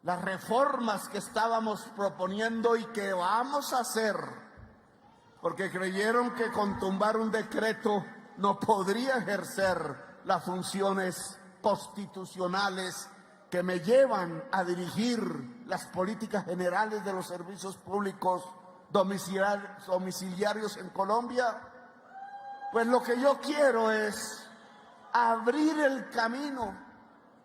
las reformas que estábamos proponiendo y que vamos a hacer, porque creyeron que con tumbar un decreto no podría ejercer las funciones constitucionales que me llevan a dirigir las políticas generales de los servicios públicos domiciliarios en Colombia. Pues lo que yo quiero es abrir el camino,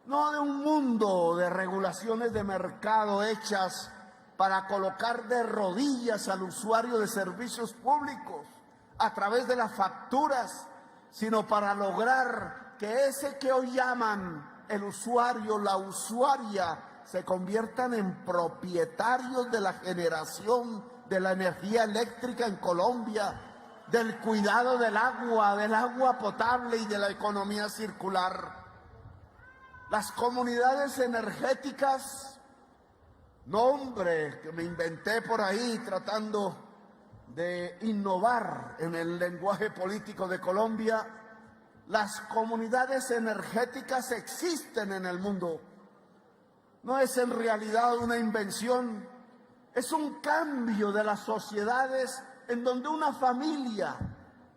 no de un mundo de regulaciones de mercado hechas para colocar de rodillas al usuario de servicios públicos a través de las facturas, sino para lograr que ese que hoy llaman el usuario, la usuaria, se conviertan en propietarios de la generación de la energía eléctrica en Colombia, del cuidado del agua potable y de la economía circular. Las comunidades energéticas, nombre que me inventé por ahí tratando de innovar en el lenguaje político de Colombia, las comunidades energéticas existen en el mundo. No es en realidad una invención, es un cambio de las sociedades en donde una familia,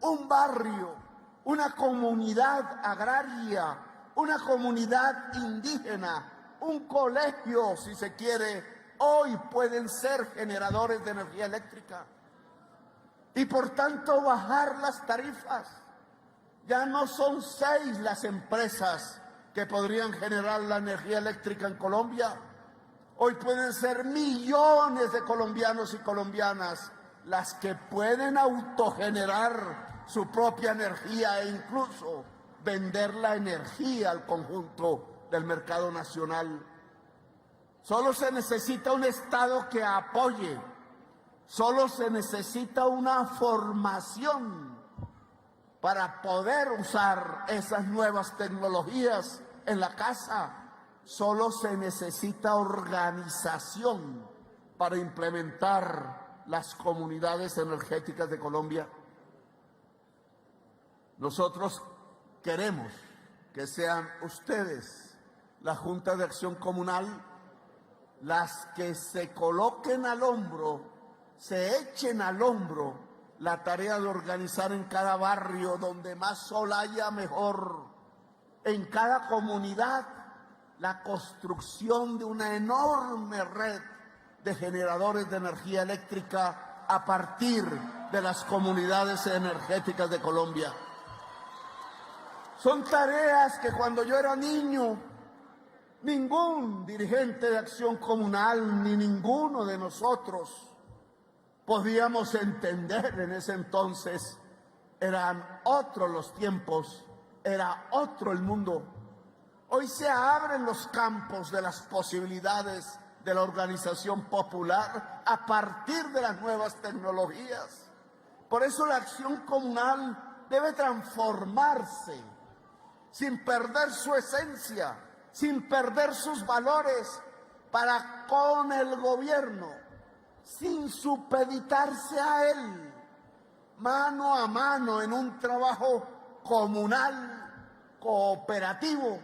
un barrio, una comunidad agraria, una comunidad indígena, un colegio, si se quiere, hoy pueden ser generadores de energía eléctrica y por tanto bajar las tarifas. Ya no son 6 las empresas que podrían generar la energía eléctrica en Colombia. Hoy pueden ser millones de colombianos y colombianas las que pueden autogenerar su propia energía e incluso vender la energía al conjunto del mercado nacional. Solo se necesita un Estado que apoye, solo se necesita una formación para poder usar esas nuevas tecnologías en la casa. Solo se necesita organización para implementar las comunidades energéticas de Colombia. Nosotros queremos que sean ustedes, la Junta de Acción Comunal, las que se coloquen al hombro, se echen al hombro la tarea de organizar en cada barrio donde más sol haya mejor, en cada comunidad, la construcción de una enorme red de generadores de energía eléctrica a partir de las comunidades energéticas de Colombia. Son tareas que cuando yo era niño, ningún dirigente de Acción Comunal ni ninguno de nosotros podíamos entender en ese entonces. Eran otros los tiempos, era otro el mundo. Hoy se abren los campos de las posibilidades de la organización popular a partir de las nuevas tecnologías. Por eso la acción comunal debe transformarse sin perder su esencia, sin perder sus valores, para con el gobierno, sin supeditarse a él, mano a mano en un trabajo comunal, cooperativo,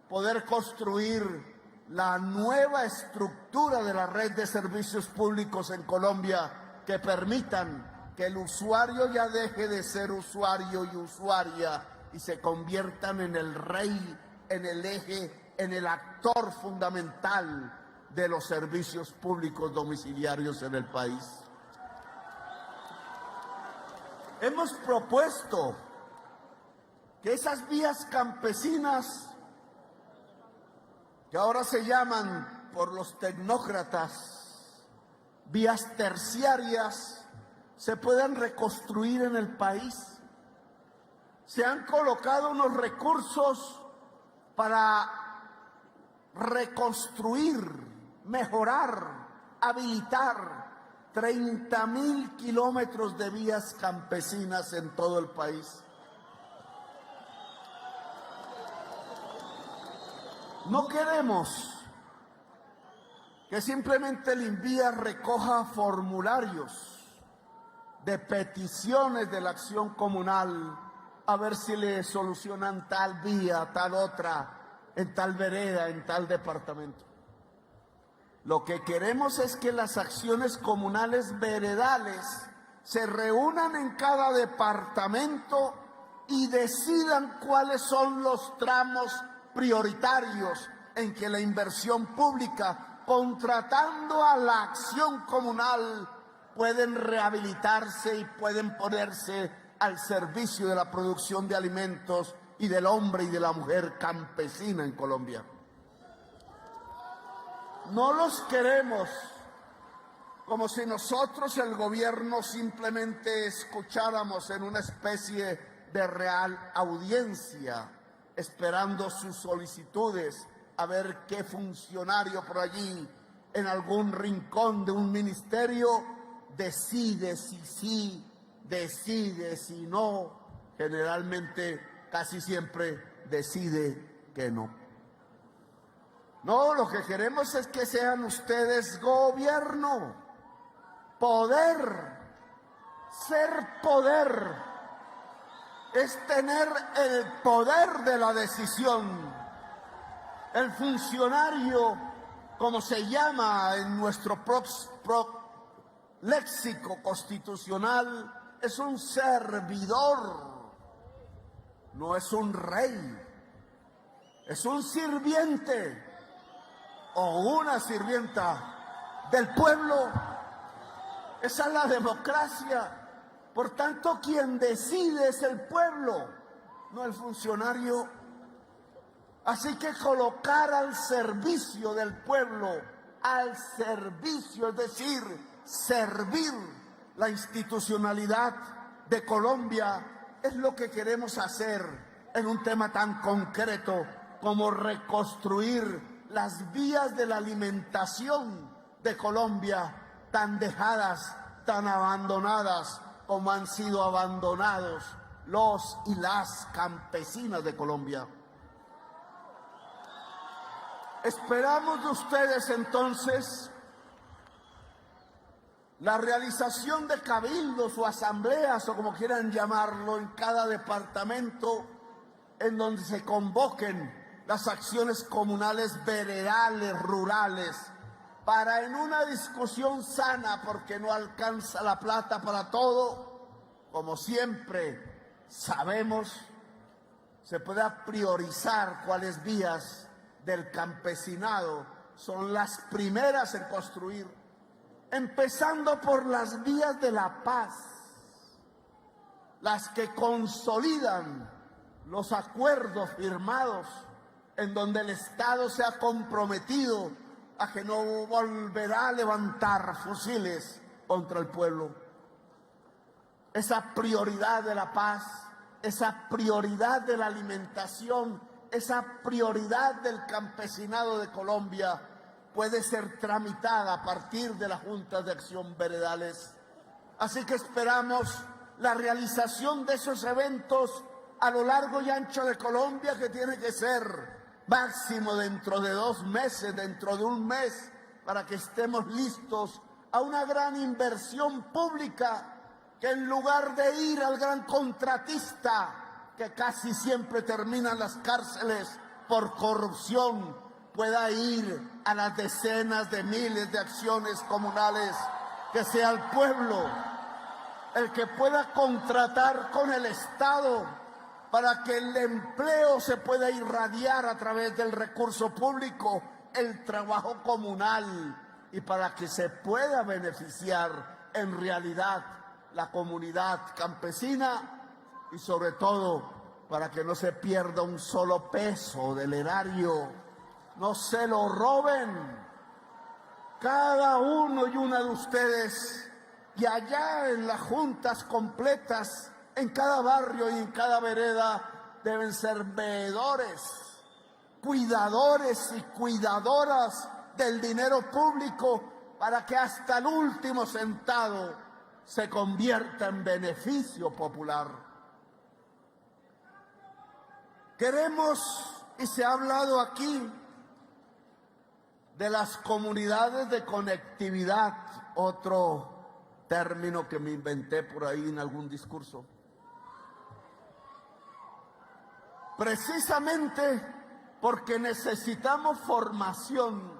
poder construir la nueva estructura de la red de servicios públicos en Colombia que permitan que el usuario ya deje de ser usuario y usuaria y se conviertan en el rey, en el eje, en el actor fundamental de los servicios públicos domiciliarios en el país. Hemos propuesto que esas vías campesinas, que ahora se llaman por los tecnócratas vías terciarias, se puedan reconstruir en el país. Se han colocado unos recursos para reconstruir, mejorar, habilitar 30.000 kilómetros de vías campesinas en todo el país. No queremos que simplemente el INVIA recoja formularios de peticiones de la acción comunal a ver si le solucionan tal vía, tal otra, en tal vereda, en tal departamento. Lo que queremos es que las acciones comunales veredales se reúnan en cada departamento y decidan cuáles son los tramos prioritarios en que la inversión pública, contratando a la acción comunal, pueden rehabilitarse y pueden ponerse al servicio de la producción de alimentos y del hombre y de la mujer campesina en Colombia. No los queremos como si nosotros, el gobierno, simplemente escucháramos en una especie de real audiencia, esperando sus solicitudes, a ver qué funcionario por allí, en algún rincón de un ministerio, decide si sí, decide si no. Generalmente, casi siempre, decide que no. No, lo que queremos es que sean ustedes gobierno, poder. Ser poder es tener el poder de la decisión. El funcionario, como se llama en nuestro léxico constitucional, es un servidor, no es un rey, es un sirviente o una sirvienta del pueblo. Esa es la democracia. Por tanto, quien decide es el pueblo, no el funcionario. Así que colocar al servicio del pueblo, al servicio, es decir, servir la institucionalidad de Colombia, es lo que queremos hacer en un tema tan concreto como reconstruir las vías de la alimentación de Colombia, tan dejadas, tan abandonadas como han sido abandonados los y las campesinas de Colombia. Esperamos de ustedes entonces la realización de cabildos o asambleas, o como quieran llamarlo, en cada departamento, en donde se convoquen las acciones comunales veredales, rurales, para en una discusión sana, porque no alcanza la plata para todo, como siempre sabemos, se pueda priorizar cuáles vías del campesinado son las primeras en construir, empezando por las vías de la paz, las que consolidan los acuerdos firmados, en donde el Estado se ha comprometido a que no volverá a levantar fusiles contra el pueblo. Esa prioridad de la paz, esa prioridad de la alimentación, esa prioridad del campesinado de Colombia puede ser tramitada a partir de las juntas de acción veredales. Así que esperamos la realización de esos eventos a lo largo y ancho de Colombia, que tiene que ser máximo dentro de 2 meses, dentro de 1 mes, para que estemos listos a una gran inversión pública, que en lugar de ir al gran contratista, que casi siempre termina en las cárceles por corrupción, pueda ir a las decenas de miles de acciones comunales, que sea el pueblo el que pueda contratar con el Estado para que el empleo se pueda irradiar a través del recurso público, el trabajo comunal, y para que se pueda beneficiar en realidad la comunidad campesina, y sobre todo para que no se pierda un solo peso del erario, no se lo roben. Cada uno y una de ustedes, y allá en las juntas completas, en cada barrio y en cada vereda, deben ser veedores, cuidadores y cuidadoras del dinero público, para que hasta el último centavo se convierta en beneficio popular. Queremos, y se ha hablado aquí, de las comunidades de conectividad, otro término que me inventé por ahí en algún discurso. Precisamente porque necesitamos formación,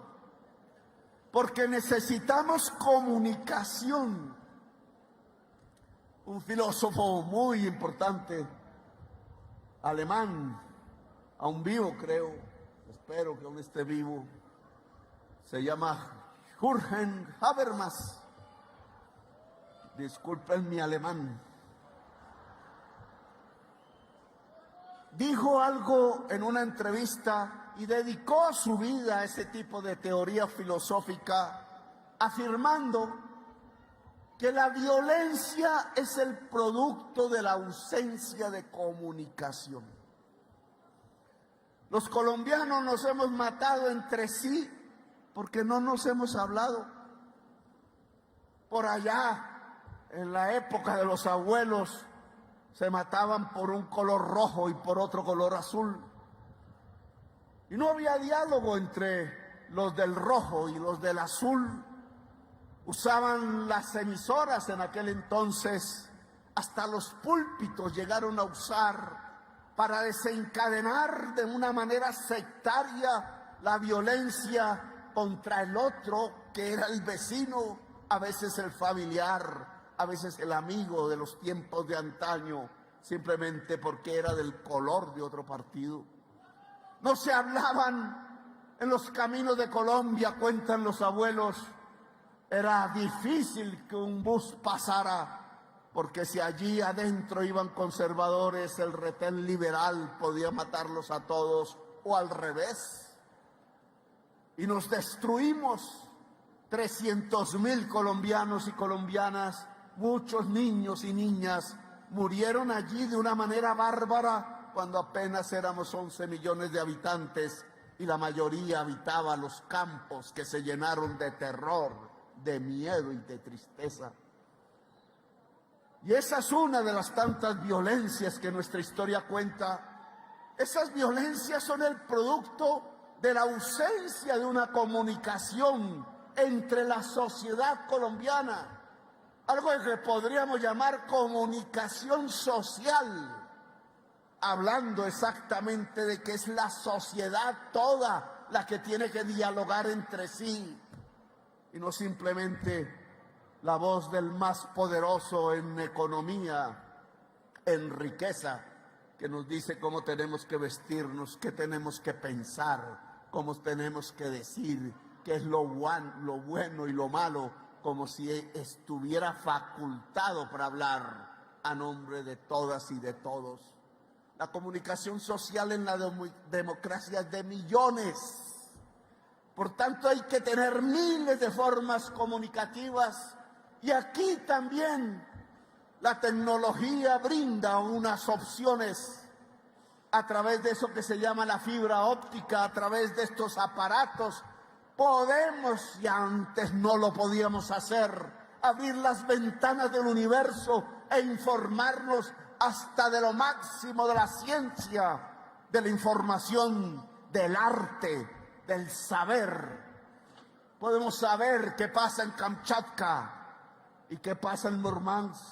porque necesitamos comunicación. Un filósofo muy importante, alemán, aún vivo creo, espero que aún esté vivo, se llama Jürgen Habermas. Disculpen mi alemán. Dijo algo en una entrevista y dedicó su vida a ese tipo de teoría filosófica, afirmando que la violencia es el producto de la ausencia de comunicación. Los colombianos nos hemos matado entre sí porque no nos hemos hablado. Por allá, en la época de los abuelos, se mataban por un color rojo y por otro color azul. Y no había diálogo entre los del rojo y los del azul. Usaban las emisoras en aquel entonces, hasta los púlpitos llegaron a usar para desencadenar de una manera sectaria la violencia contra el otro, que era el vecino, a veces el familiar, a veces el amigo de los tiempos de antaño, simplemente porque era del color de otro partido. No se hablaban en los caminos de Colombia, cuentan los abuelos. Era difícil que un bus pasara, porque si allí adentro iban conservadores, el retén liberal podía matarlos a todos, o al revés. Y nos destruimos. 300.000 colombianos y colombianas, muchos niños y niñas, murieron allí de una manera bárbara cuando apenas éramos 11 millones de habitantes y la mayoría habitaba los campos que se llenaron de terror, de miedo y de tristeza. Y esa es una de las tantas violencias que nuestra historia cuenta. Esas violencias son el producto de la ausencia de una comunicación entre la sociedad colombiana, algo que podríamos llamar comunicación social, hablando exactamente de que es la sociedad toda la que tiene que dialogar entre sí, y no simplemente la voz del más poderoso en economía, en riqueza, que nos dice cómo tenemos que vestirnos, qué tenemos que pensar, cómo tenemos que decir, qué es lo bueno y lo malo, como si estuviera facultado para hablar a nombre de todas y de todos. La comunicación social en la democracia es de millones. Por tanto, hay que tener miles de formas comunicativas. Y aquí también la tecnología brinda unas opciones a través de eso que se llama la fibra óptica, a través de estos aparatos. Podemos, y antes no lo podíamos hacer, abrir las ventanas del universo e informarnos hasta de lo máximo de la ciencia, de la información, del arte, del saber. Podemos saber qué pasa en Kamchatka y qué pasa en Murmansk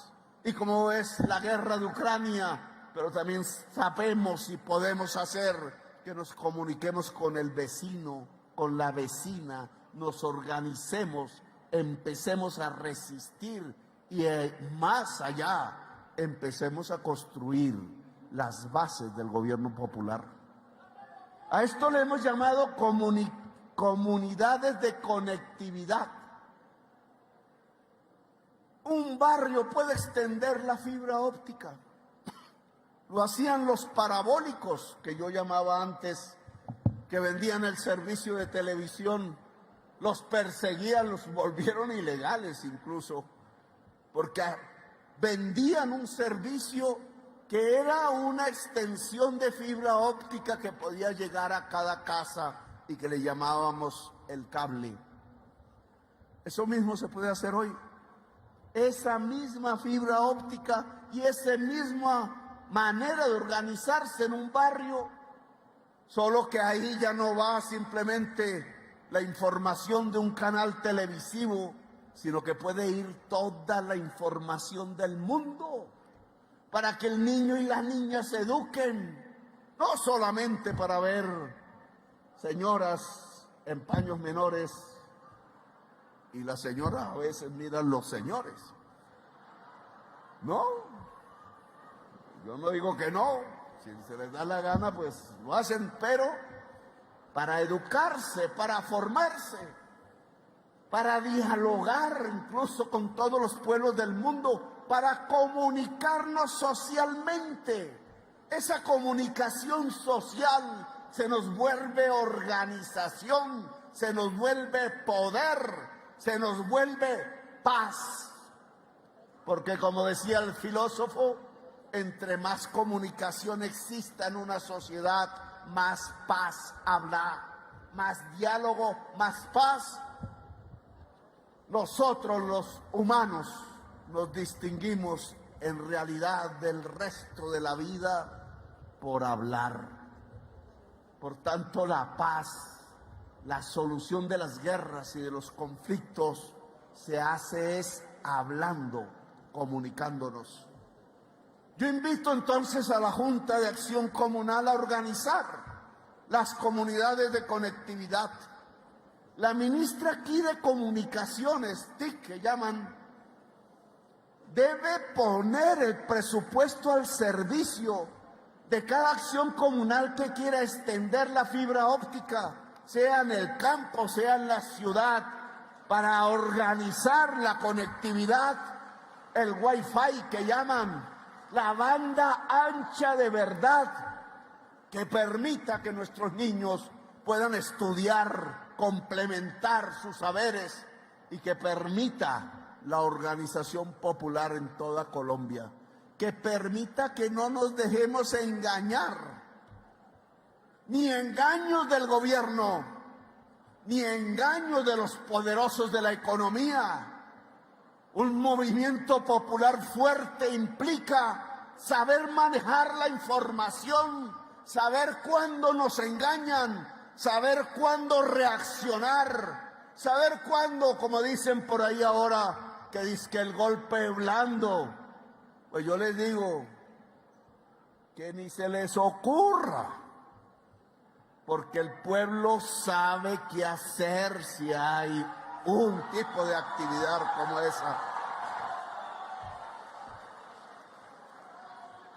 y cómo es la guerra de Ucrania, pero también sabemos y podemos hacer que nos comuniquemos con el vecino, con la vecina, nos organicemos, empecemos a resistir y más allá, empecemos a construir las bases del gobierno popular. A esto le hemos llamado comunidades de conectividad. Un barrio puede extender la fibra óptica. Lo hacían los parabólicos, que yo llamaba antes, que vendían el servicio de televisión. Los perseguían, los volvieron ilegales incluso, porque vendían un servicio que era una extensión de fibra óptica que podía llegar a cada casa y que le llamábamos el cable. Eso mismo se puede hacer hoy. Esa misma fibra óptica y esa misma manera de organizarse en un barrio, solo que ahí ya no va simplemente la información de un canal televisivo, sino que puede ir toda la información del mundo para que el niño y la niña se eduquen, no solamente para ver señoras en paños menores Y la señora a veces miran los señores. No, yo no digo que no, si se les da la gana pues lo hacen, pero para educarse, para formarse, para dialogar incluso con todos los pueblos del mundo, para comunicarnos socialmente. Esa comunicación social se nos vuelve organización, se nos vuelve poder, se nos vuelve paz. Porque como decía el filósofo, entre más comunicación exista en una sociedad, más paz habrá, más diálogo, más paz. Nosotros los humanos nos distinguimos en realidad del resto de la vida por hablar. Por tanto, la paz, la solución de las guerras y de los conflictos se hace es hablando, comunicándonos. Yo invito entonces a la Junta de Acción Comunal a organizar las comunidades de conectividad. La ministra aquí de Comunicaciones, TIC que llaman, debe poner el presupuesto al servicio de cada acción comunal que quiera extender la fibra óptica, sea en el campo, sea en la ciudad, para organizar la conectividad, el Wi-Fi que llaman, la banda ancha de verdad, que permita que nuestros niños puedan estudiar, complementar sus saberes y que permita la organización popular en toda Colombia, que permita que no nos dejemos engañar, ni engaños del gobierno, ni engaños de los poderosos de la economía. Un movimiento popular fuerte implica saber manejar la información, saber cuándo nos engañan, saber cuándo reaccionar, saber cuándo, como dicen por ahí ahora, que dizque el golpe blando. Pues yo les digo que ni se les ocurra, porque el pueblo sabe qué hacer si hay un tipo de actividad como esa.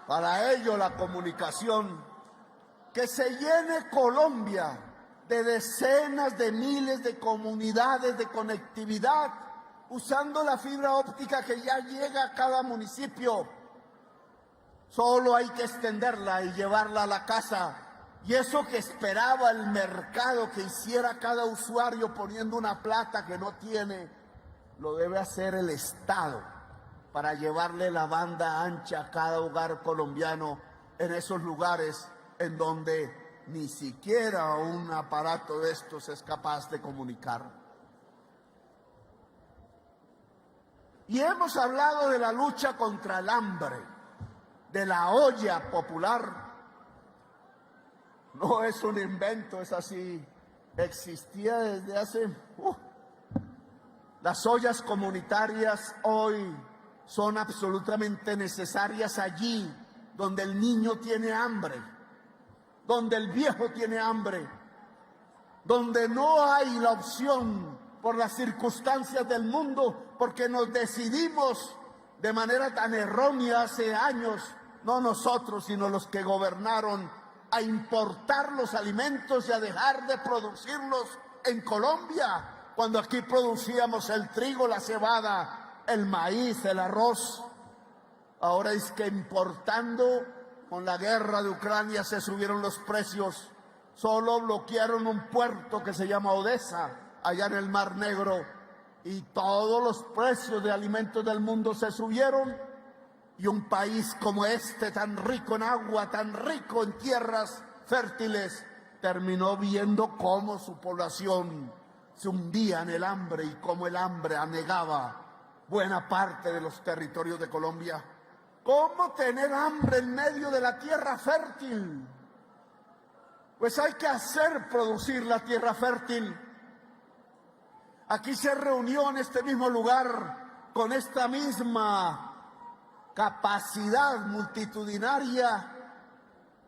Para ello la comunicación, que se llene Colombia de decenas de miles de comunidades de conectividad, usando la fibra óptica que ya llega a cada municipio. Solo hay que extenderla y llevarla a la casa. Y eso que esperaba el mercado que hiciera cada usuario poniendo una plata que no tiene, lo debe hacer el Estado para llevarle la banda ancha a cada hogar colombiano en esos lugares en donde ni siquiera un aparato de estos es capaz de comunicar. Y hemos hablado de la lucha contra el hambre, de la olla popular. No es un invento, es así, existía desde hace... Las ollas comunitarias hoy son absolutamente necesarias allí donde el niño tiene hambre, donde el viejo tiene hambre, donde no hay la opción por las circunstancias del mundo, porque nos decidimos de manera tan errónea hace años, no nosotros, sino los que gobernaron, a importar los alimentos y a dejar de producirlos en Colombia, cuando aquí producíamos el trigo, la cebada, el maíz, el arroz. Ahora es que importando, con la guerra de Ucrania se subieron los precios. Solo bloquearon un puerto que se llama Odessa, allá en el Mar Negro, y todos los precios de alimentos del mundo se subieron. Y un país como este, tan rico en agua, tan rico en tierras fértiles, terminó viendo cómo su población se hundía en el hambre y cómo el hambre anegaba buena parte de los territorios de Colombia. ¿Cómo tener hambre en medio de la tierra fértil? Pues hay que hacer producir la tierra fértil. Aquí se reunió en este mismo lugar, con esta misma capacidad multitudinaria,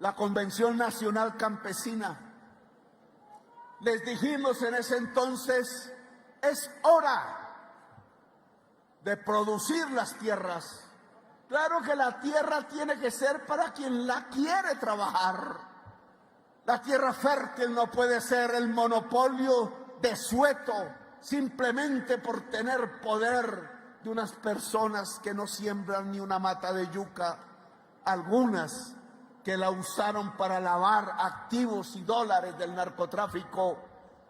la Convención Nacional Campesina. Les dijimos en ese entonces, es hora de producir las tierras. Claro que la tierra tiene que ser para quien la quiere trabajar. La tierra fértil no puede ser el monopolio desueto simplemente por tener poder de unas personas que no siembran ni una mata de yuca, algunas que la usaron para lavar activos y dólares del narcotráfico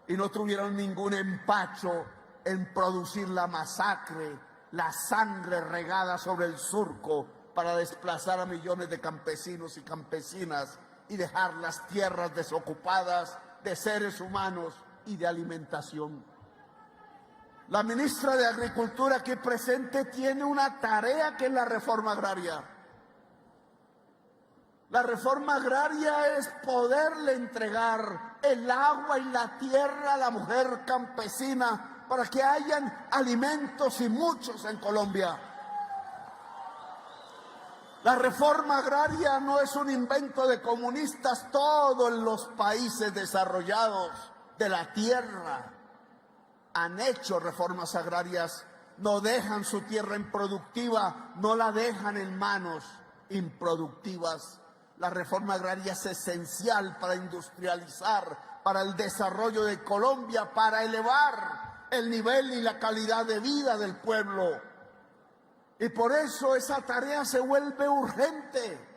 y no tuvieron ningún empacho en producir la masacre, la sangre regada sobre el surco para desplazar a millones de campesinos y campesinas y dejar las tierras desocupadas de seres humanos y de alimentación. La ministra de Agricultura aquí presente tiene una tarea que es la reforma agraria. La reforma agraria es poderle entregar el agua y la tierra a la mujer campesina para que hayan alimentos y muchos en Colombia. La reforma agraria no es un invento de comunistas. Todos los países desarrollados de la tierra han hecho reformas agrarias. No dejan su tierra improductiva, no la dejan en manos improductivas. La reforma agraria es esencial para industrializar, para el desarrollo de Colombia, para elevar el nivel y la calidad de vida del pueblo. Y por eso esa tarea se vuelve urgente.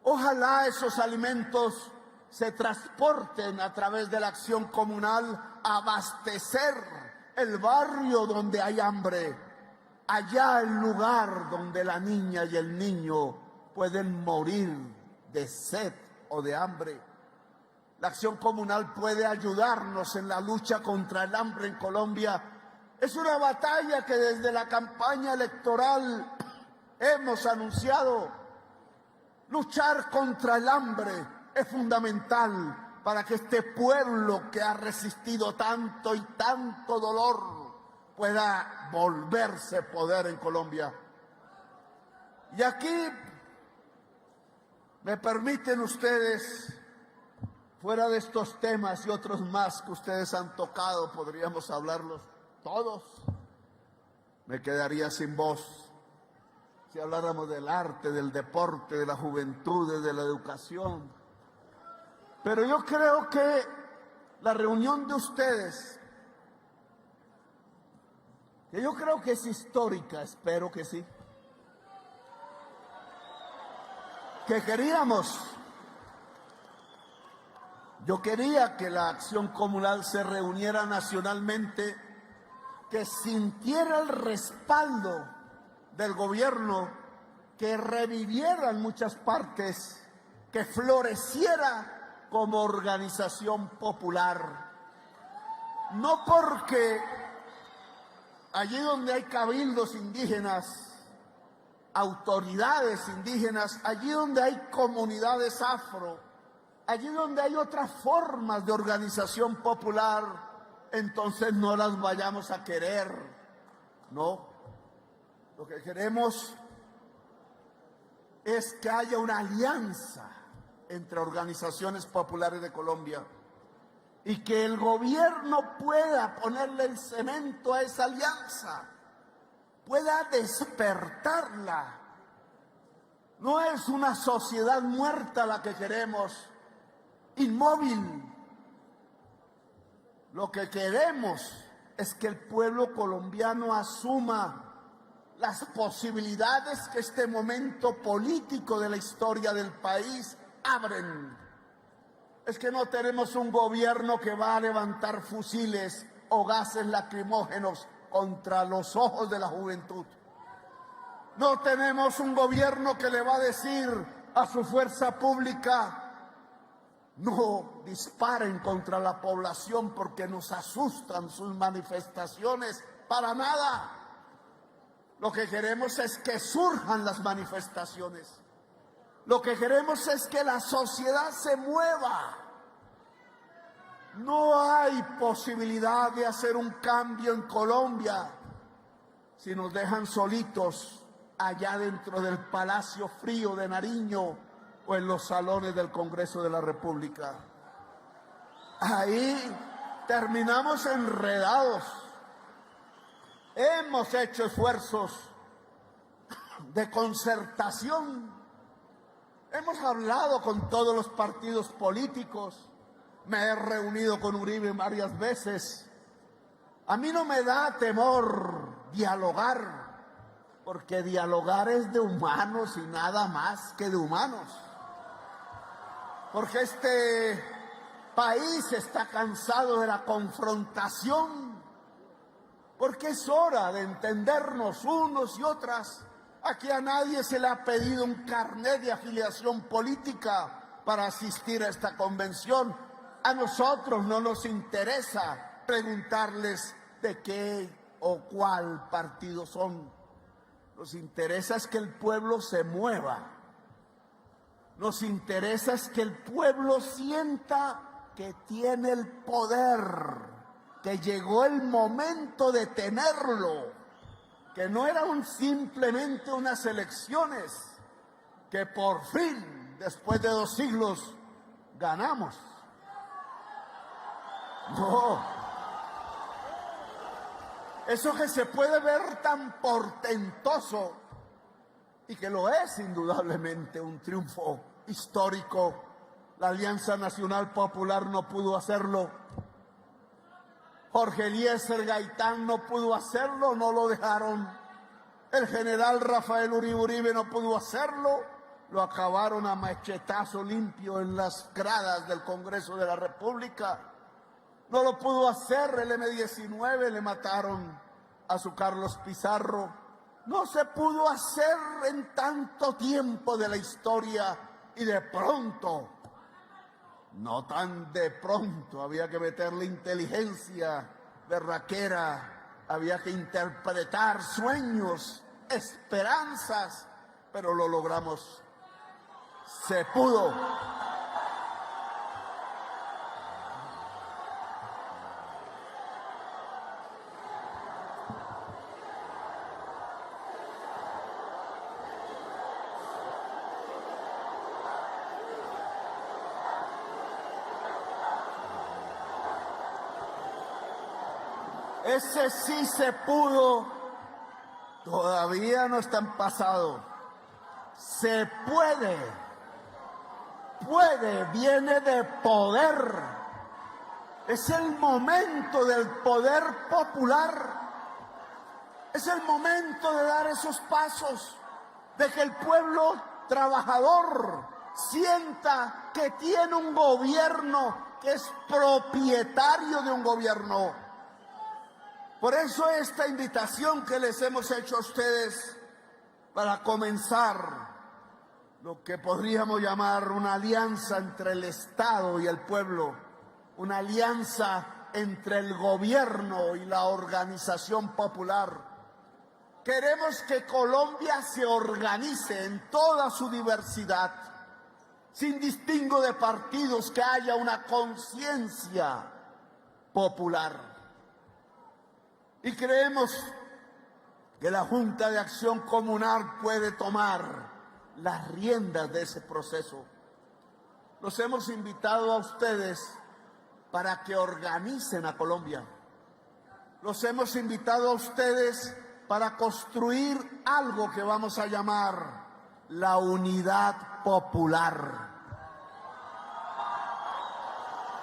Ojalá esos alimentos se transporten a través de la acción comunal a abastecer el barrio donde hay hambre, allá el lugar donde la niña y el niño pueden morir de sed o de hambre. La acción comunal puede ayudarnos en la lucha contra el hambre en Colombia. Es una batalla que desde la campaña electoral hemos anunciado. Luchar contra el hambre es fundamental para que este pueblo que ha resistido tanto y tanto dolor pueda volverse poder en Colombia. Y aquí me permiten ustedes, fuera de estos temas y otros más que ustedes han tocado, podríamos hablarlos todos. Me quedaría sin voz si habláramos del arte, del deporte, de la juventud, de la educación. Pero yo creo que la reunión de ustedes, que yo creo que es histórica, espero que sí, que yo quería que la acción comunal se reuniera nacionalmente, que sintiera el respaldo del gobierno, que reviviera en muchas partes, que floreciera como organización popular. No porque allí donde hay cabildos indígenas, autoridades indígenas, allí donde hay comunidades afro, allí donde hay otras formas de organización popular, entonces no las vayamos a querer, no. Lo que queremos es que haya una alianza entre organizaciones populares de Colombia y que el gobierno pueda ponerle el cemento a esa alianza, pueda despertarla. No es una sociedad muerta la que queremos, inmóvil. Lo que queremos es que el pueblo colombiano asuma las posibilidades que este momento político de la historia del país abren. Es que no tenemos un gobierno que va a levantar fusiles o gases lacrimógenos contra los ojos de la juventud. No tenemos un gobierno que le va a decir a su fuerza pública: no disparen contra la población porque nos asustan sus manifestaciones. Para nada. Lo que queremos es que surjan las manifestaciones. Lo que queremos es que la sociedad se mueva. No hay posibilidad de hacer un cambio en Colombia si nos dejan solitos allá dentro del Palacio Frío de Nariño o en los salones del Congreso de la República. Ahí terminamos enredados. hemos hecho esfuerzos de concertación. Hemos hablado con todos los partidos políticos. Me he reunido con Uribe varias veces. A mí no me da temor dialogar, porque dialogar es de humanos y nada más que de humanos. Porque este país está cansado de la confrontación, porque es hora de entendernos unos y otras. Aquí a nadie se le ha pedido un carnet de afiliación política para asistir a esta convención. A nosotros no nos interesa preguntarles de qué o cuál partido son. Nos interesa es que el pueblo se mueva. Nos interesa es que el pueblo sienta que tiene el poder, que llegó el momento de tenerlo, que no eran simplemente unas elecciones, que por fin, después de 2 siglos, ganamos. No, eso que se puede ver tan portentoso y que lo es indudablemente un triunfo histórico. La Alianza Nacional Popular no pudo hacerlo. Jorge Eliezer Gaitán no pudo hacerlo, no lo dejaron. El general Rafael Uribe Uribe no pudo hacerlo, lo acabaron a machetazo limpio en las gradas del Congreso de la República. No lo pudo hacer el M-19, le mataron a su Carlos Pizarro. No se pudo hacer en tanto tiempo de la historia y de pronto, no tan de pronto, había que meterle inteligencia berraquera, había que interpretar sueños, esperanzas, pero lo logramos. Se pudo. Ese sí se pudo, todavía no está en pasado. Se puede, viene de poder. Es el momento del poder popular. Es el momento de dar esos pasos, de que el pueblo trabajador sienta que tiene un gobierno, que es propietario de un gobierno. Por eso esta invitación que les hemos hecho a ustedes para comenzar lo que podríamos llamar una alianza entre el Estado y el pueblo, una alianza entre el gobierno y la organización popular. Queremos que Colombia se organice en toda su diversidad, sin distingo de partidos, que haya una conciencia popular. Y creemos que la Junta de Acción Comunal puede tomar las riendas de ese proceso. Los hemos invitado a ustedes para que organicen a Colombia. Los hemos invitado a ustedes para construir algo que vamos a llamar la unidad popular.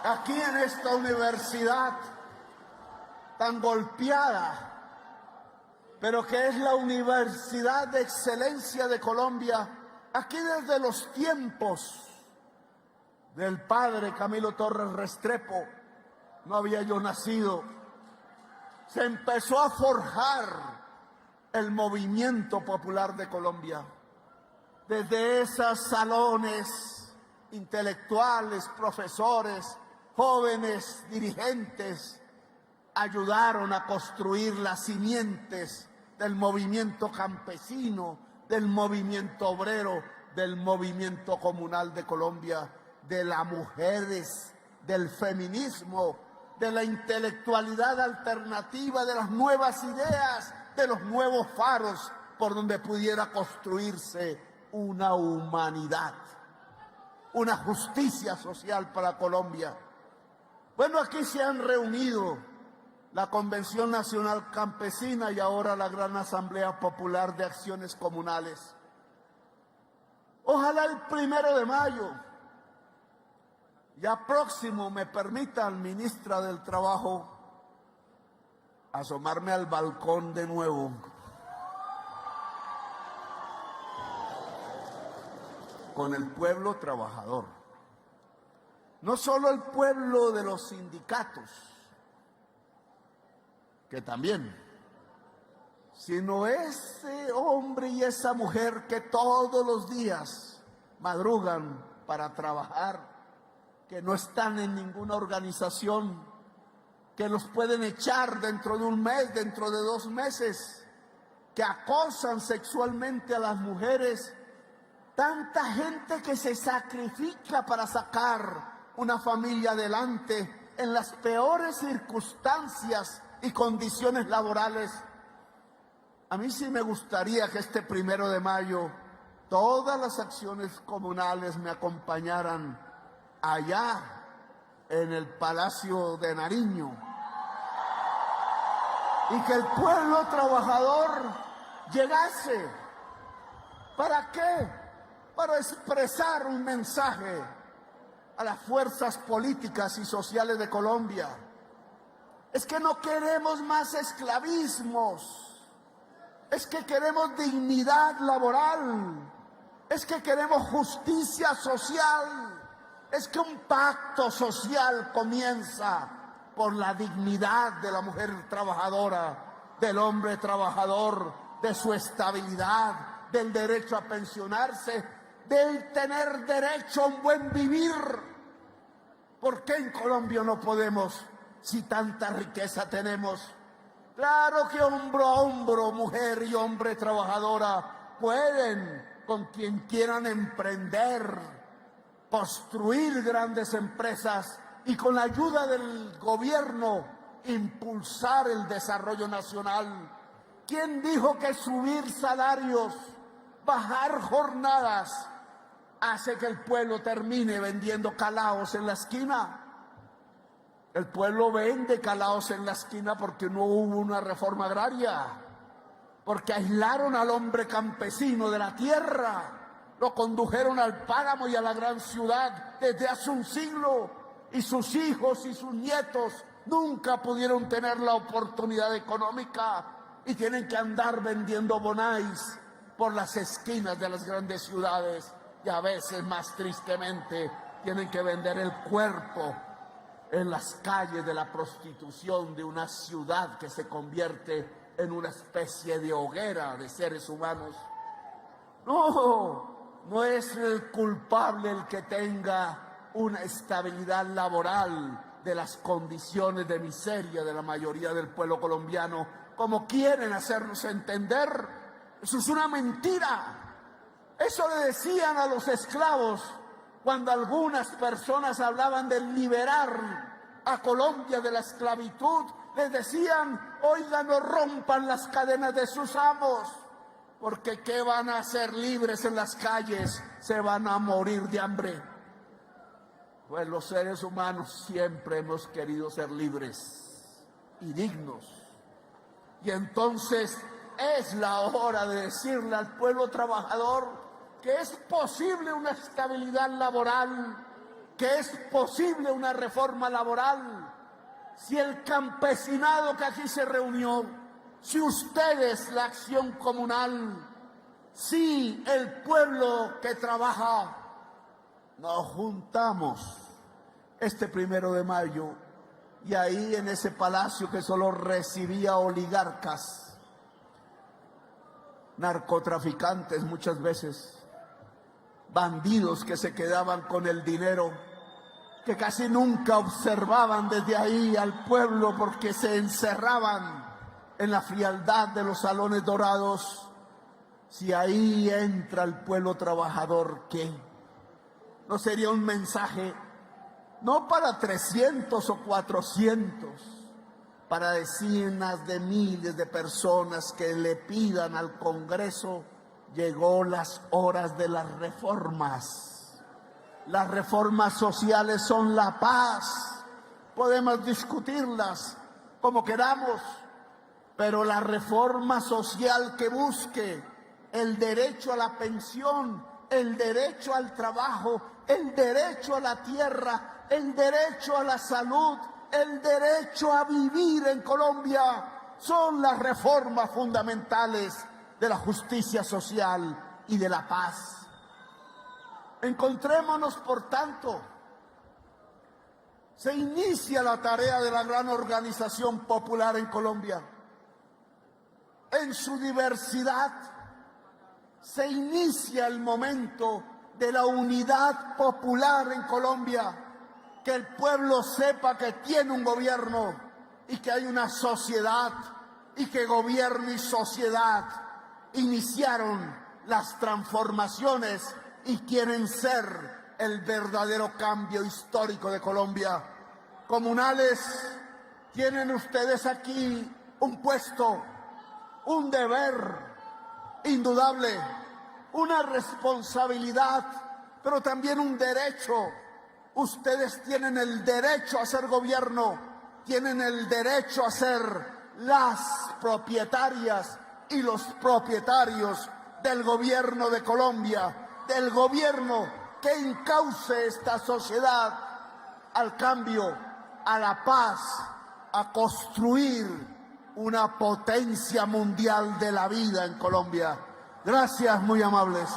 Aquí en esta universidad tan golpeada, pero que es la Universidad de Excelencia de Colombia, aquí desde los tiempos del padre Camilo Torres Restrepo, no había yo nacido, se empezó a forjar el movimiento popular de Colombia. Desde esos salones intelectuales, profesores, jóvenes, dirigentes, ayudaron a construir las simientes del movimiento campesino, del movimiento obrero, del movimiento comunal de Colombia, de las mujeres, del feminismo, de la intelectualidad alternativa, de las nuevas ideas, de los nuevos faros por donde pudiera construirse una humanidad, una justicia social para Colombia. Bueno, aquí se han reunido la Convención Nacional Campesina y ahora la Gran Asamblea Popular de Acciones Comunales. Ojalá el 1 de mayo, ya próximo, me permitan, ministra del Trabajo, asomarme al balcón de nuevo. Con el pueblo trabajador. No solo el pueblo de los sindicatos, que también, sino ese hombre y esa mujer que todos los días madrugan para trabajar, que no están en ninguna organización, que los pueden echar dentro de un mes, dentro de 2 meses, que acosan sexualmente a las mujeres. Tanta gente que se sacrifica para sacar una familia adelante en las peores circunstancias y condiciones laborales. A mí sí me gustaría que este 1 de mayo todas las acciones comunales me acompañaran allá en el Palacio de Nariño y que el pueblo trabajador llegase. ¿Para qué? Para expresar un mensaje a las fuerzas políticas y sociales de Colombia. Es que no queremos más esclavismos, es que queremos dignidad laboral, es que queremos justicia social, es que un pacto social comienza por la dignidad de la mujer trabajadora, del hombre trabajador, de su estabilidad, del derecho a pensionarse, del tener derecho a un buen vivir. ¿Por qué en Colombia no podemos si tanta riqueza tenemos? Claro que hombro a hombro, mujer y hombre trabajadora, pueden, con quien quieran emprender, construir grandes empresas y con la ayuda del gobierno impulsar el desarrollo nacional. ¿Quién dijo que subir salarios, bajar jornadas, hace que el pueblo termine vendiendo calaos en la esquina? El pueblo vende calaos en la esquina porque no hubo una reforma agraria, porque aislaron al hombre campesino de la tierra, lo condujeron al páramo y a la gran ciudad desde hace un siglo, y sus hijos y sus nietos nunca pudieron tener la oportunidad económica y tienen que andar vendiendo bonais por las esquinas de las grandes ciudades, y a veces, más tristemente, tienen que vender el cuerpo en las calles de la prostitución de una ciudad que se convierte en una especie de hoguera de seres humanos. No es el culpable el que tenga una estabilidad laboral de las condiciones de miseria de la mayoría del pueblo colombiano, como quieren hacernos entender. Eso es una mentira. Eso le decían a los esclavos cuando algunas personas hablaban de liberar a Colombia de la esclavitud. Les decían: oigan, no rompan las cadenas de sus amos, porque ¿qué van a hacer libres en las calles? Se van a morir de hambre. Pues los seres humanos siempre hemos querido ser libres y dignos. Y entonces es la hora de decirle al pueblo trabajador que es posible una estabilidad laboral, que es posible una reforma laboral, si el campesinado que aquí se reunió, si ustedes, la acción comunal, si el pueblo que trabaja, nos juntamos este 1 de mayo y ahí en ese palacio que solo recibía oligarcas, narcotraficantes muchas veces, bandidos que se quedaban con el dinero, que casi nunca observaban desde ahí al pueblo porque se encerraban en la frialdad de los salones dorados. Si ahí entra el pueblo trabajador, ¿qué? ¿No sería un mensaje no para 300 o 400, para decenas de miles de personas que le pidan al Congreso: llegó las horas de las reformas? Las reformas sociales son la paz. Podemos discutirlas como queramos, pero la reforma social que busque el derecho a la pensión, el derecho al trabajo, el derecho a la tierra, el derecho a la salud, el derecho a vivir en Colombia, son las reformas fundamentales de la justicia social y de la paz. Encontrémonos, por tanto, se inicia la tarea de la gran organización popular en Colombia. En su diversidad se inicia el momento de la unidad popular en Colombia, que el pueblo sepa que tiene un gobierno y que hay una sociedad y que gobierno y sociedad iniciaron las transformaciones y quieren ser el verdadero cambio histórico de Colombia. Comunales, tienen ustedes aquí un puesto, un deber indudable, una responsabilidad, pero también un derecho. Ustedes tienen el derecho a ser gobierno, tienen el derecho a ser las propietarias y los propietarios del gobierno de Colombia, del gobierno que encauce esta sociedad al cambio, a la paz, a construir una potencia mundial de la vida en Colombia. Gracias, muy amables.